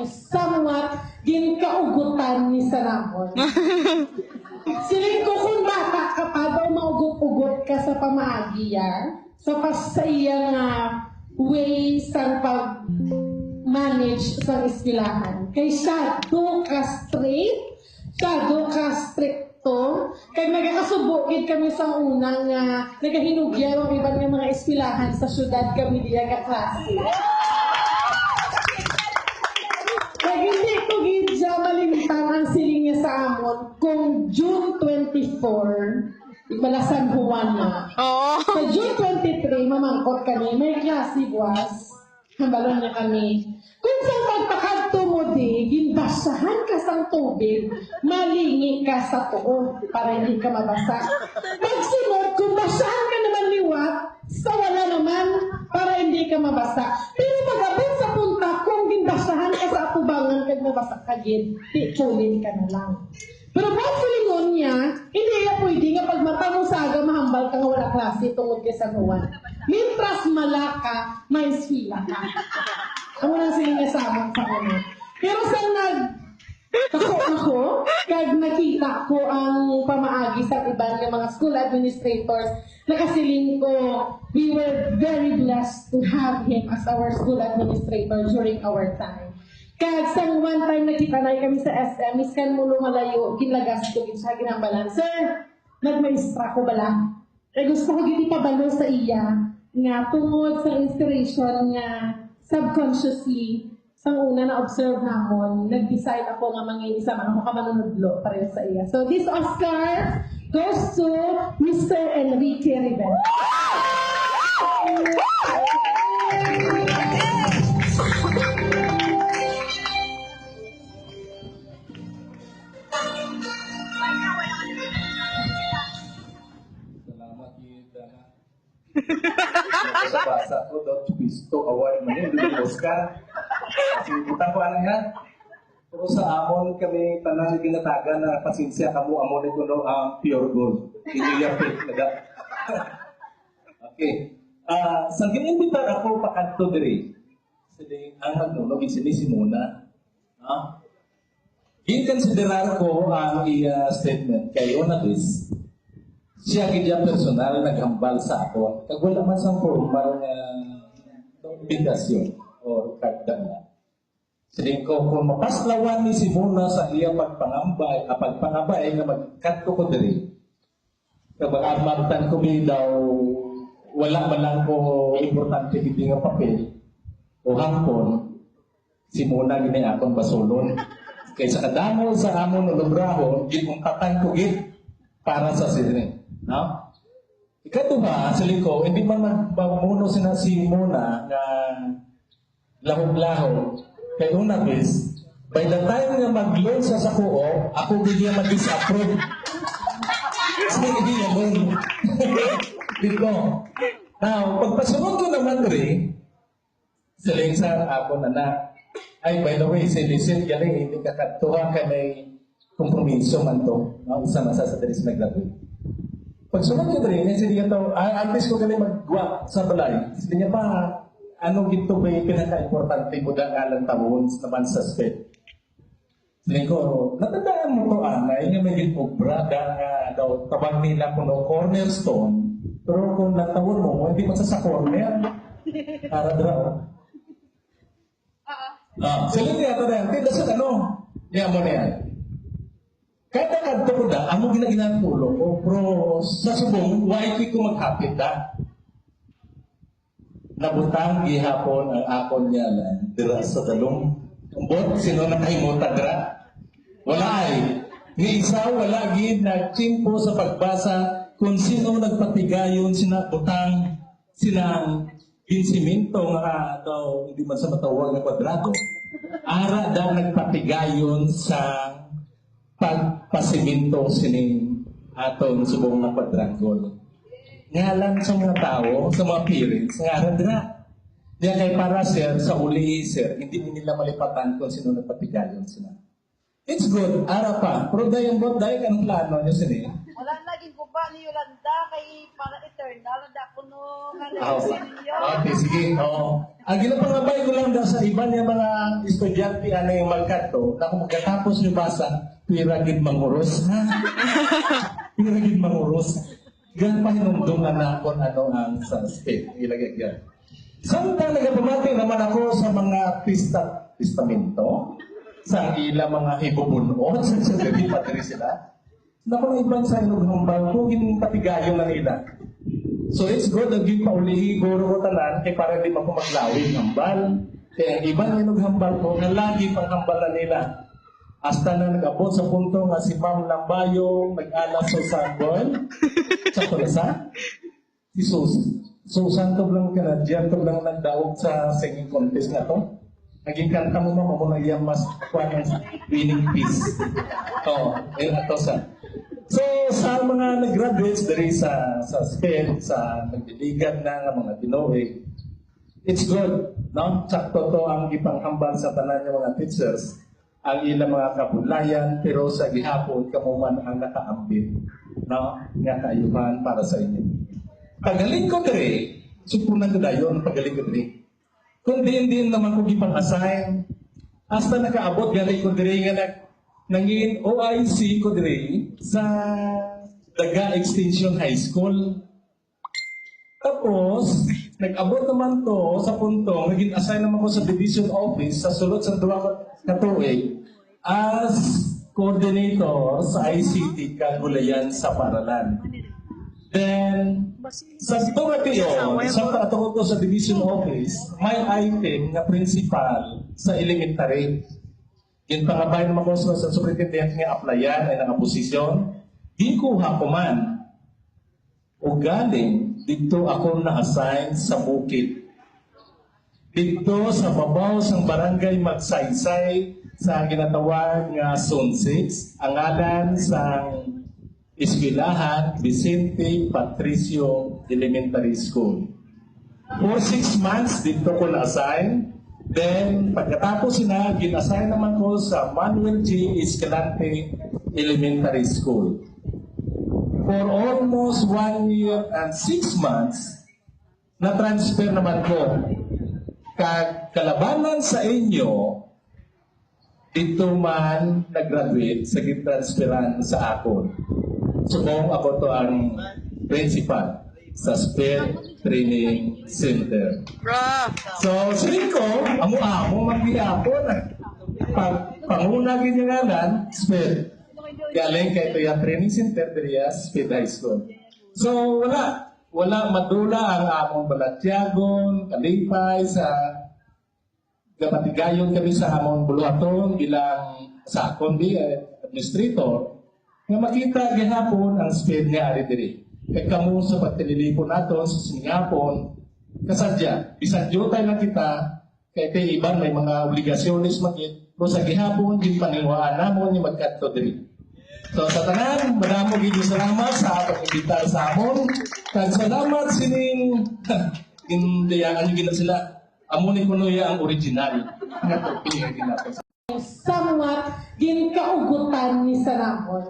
somewhat ginkaugutan ni Saramon. Siling ko kung bata ka pa daw maugot-ugot ka sa pamaagiya, sa iyang way sa pag-manage sa eskwelahan. Kay shadow ka straight, shadow ka stricto, kay nagkakasubukid kami sa unang nagahinugya ang iban ng mga eskwelahan sa syudad kami diya kaklase. Kaya hindi ko gidya malimtan ang siling niya sa amon kung June 24, ibala San Juan na. Sa June 23, mamangkot kami, may klase buwas, hambalon niya kami. Kung saan pagpakadto mo di, ginbasahan ka sa tubig, malingi ka sa tuo para hindi ka mabasa. Pagsunod, kung basahan ka naman liwat, sa wala naman para hindi ka mabasa. Pero pag-abot sa punta, kung ginbasahan ka sa atubangan kag mabasa ka gid, tikulin ka na lang. Pero buwan sa lingon niya, hindi ka pwede nga pag mata mo saga, mahambal ka nga wala klase tungod kay San Juan. Mintras malaka, may eskwela ka. Ako lang sila nasabang sa una. Pero sa ako, kag nakita ko ang pamaagi sa ibang ng mga school administrators, nakasiling ko, we were very blessed to have him as our school administrator during our time. Kag sa one time nakita na kami sa SM, miskan mo lumalayo, kinlagas ko sa ginambalan. Sir, nagmaistra ko bala. Kaya gusto ko giti pabalo sa iya, nga tungod sa inspiration nga subconsciously, sa una na-observe namon, nag-decide ako nga mangin isa mga kamanunudlo pareho sa iya. So this Oscar goes to Mr. Enrique Rivera. Salamat, Dana. Sa basa ko, daw Tubisto Award man yun, doon Oscar. Kasi butang ko ano yan. Pero sa amon kami tanan ginataga na pasensya kamo amon ito no ang pure gold. Hindi yung fake na Okay. Sa ginimbitar ako pakanto diri. Sige, ang magnunog isini si Mona. Inconsiderar ko ang iya statement kayo na this. Siya gidya personal naghambal sa ako. Kag wala man sang formal nga invitasyon or kagdan na. Siling ko, kung mapaslawan ni si Mona sa iya pagpangabay nga magkatko ko diri. Kapag armagtan ko daw, wala man lang ko importante hindi nga papel o hangpon, si Mona gini akong basulon. Kaysa kadamo sa amon o lubraho, gitungkatan ko git para sa sini. No? Ikaduha, sa liko, hindi man magmuno sina si Mona na lahog-lahog. Kaya una, bis, by the time nga mag-loan sa kuo, ako bigyan mag-disapprove. Kasi hindi yan loan. Dito. Now, pagpasunod ko naman rin, saling sa ako na, ay, by the way, si Lizette, yan hindi kakatuha ka may kompromiso man to. No? Isa masa sa Teres mag-graduate. Pagsunod ko rin, hindi niya to, artist ko galing mag-guwak sa balay. Hindi niya pa, ano gito ba yung pinaka-importante mo na alang taon naman sa SPED? Sabi ko, natandaan mo to, Anay, nga may gitobra nga daw tabang nila kuno cornerstone, pero kung natawon mo, hindi mo sa corner. Para draw. Sila niya ito na yan. Hindi, dasot ano? Niya mo na yan. Kahit nakadto ko da, amo ginaginapulo ko, pero sa subong, why ko maghapit da? Nabutang gihapon ang akon niya lang dira sa dalong umbot sino na kahimutan dira wala ay ni isa wala gid nagchimpo sa pagbasa kung sino nagpatigayon sina butang sinang insiminto nga daw hindi man sa matawag na kwadrado ara daw nagpatigayon sa pagpasiminto sining aton subong na kwadrado ngalan sa mga tao, sa mga parents, ngalan na. Diyan kay para sir, sa uli sir, hindi nila malipatan kung sino nagpatigayon sila. It's good, ara pa. Pero dahil yung bot, dahil kanong plano nyo sini. Wala naging kuba ni Yolanda kay para eternal na ako no Ah, nga niyo. okay, sige. Oo. Ang ginapangabay ko lang daw sa iba niya mga estudyante ano yung magkato, na kung magkatapos nyo basa, piragid manguros. Ha? Piragid manguros. Gan pa hinumdungan na ako ano ang sa state. Ilagay yan. Samtang nagapamati naman ako sa mga testamento, sa ila mga ibubunon, sa sabi patri sila. Naku na ibang sa inughambal ko, patigayo na nila. So it's good na give paulihi guro ko tanan kay para di ako maglawin hambal. Kaya ang ibang inughambal ko na lagi pang hambal na nila. Hasta na nag-abot sa punto nga si Ma'am Lambayong nag-alas sa Sanborn. Sa Kurasa. Si Susan to lang ka na, diyan to lang nagdaog sa singing contest na to. Naging kanta mo mo na iya mas kuha ng winning piece. Oo, ato sa. So, sa mga nag-graduates dari sa SPED, sa nagdiligan na ng mga Pinoy, it's good, no? Sakto to ang ipanghambal sa tanan ng mga teachers, ang ilang mga kabulayan, pero sa gihapon, kamuman ang nakaambit, no? Nga kaayuhan para sa inyo. Pagaling ko diri, supunan ko dayon, pagaling ko diri. Kung din naman ko gipang-assign, hasta nakaabot galing ko diri nga nangin OIC ko diri sa Daga Extension High School. Tapos, nag-abot naman to sa punto, naging assign naman ko sa division office sa sulod sa duwa katuig as coordinator sa ICT Kagulayan sa Paralan. Then, sa tunga tiyon, sa patungkol ko sa division office, may item na principal sa elementary. Yung pangabay naman ko sa superintendent nga applyan ay nakaposisyon, gikuha ko man. O galing, dito ako na-assign sa bukid. Dito sa babaw ng barangay Magsaysay sa ginatawag nga Zone 6, ang ngalan sa Eskwelahan Vicente Patricio Elementary School. For 6 months, dito ko na-assign. Then, pagkatapos na, gin-assign naman ko sa Manuel G. Escalante Elementary School. For almost 1 year and 6 months, na-transfer naman ko. Kalabanan sa inyo, dito man nag-graduate sa transferan sa akon. So kung ako to ang principal sa SPED Training Center. So siling ko, amo mag-iapon. Panguna ganyan SPED. Galing kay Toya Training Center diriya SPED High School. So wala madula ang among balatyagon, kalipay sa gamatigayon kami sa among buluhaton bilang sa kundi administrator nga makita gihapon ang SPED nga ari diri. Kay kamo sa pagtililipo nato sa Singapon kasadya bisan jutay lang kita kay te iban may mga obligasyones makit pero sa gihapon din paniwaan namon ni magkadto diri. So sa tanan madamo gid salamat sa pag-imbita sa amon. Kag salamat sining hindi ang gina sila amo ni kuno ya ang original nga to pinili nato. Somewhat, ginkaugutan ni Saramon.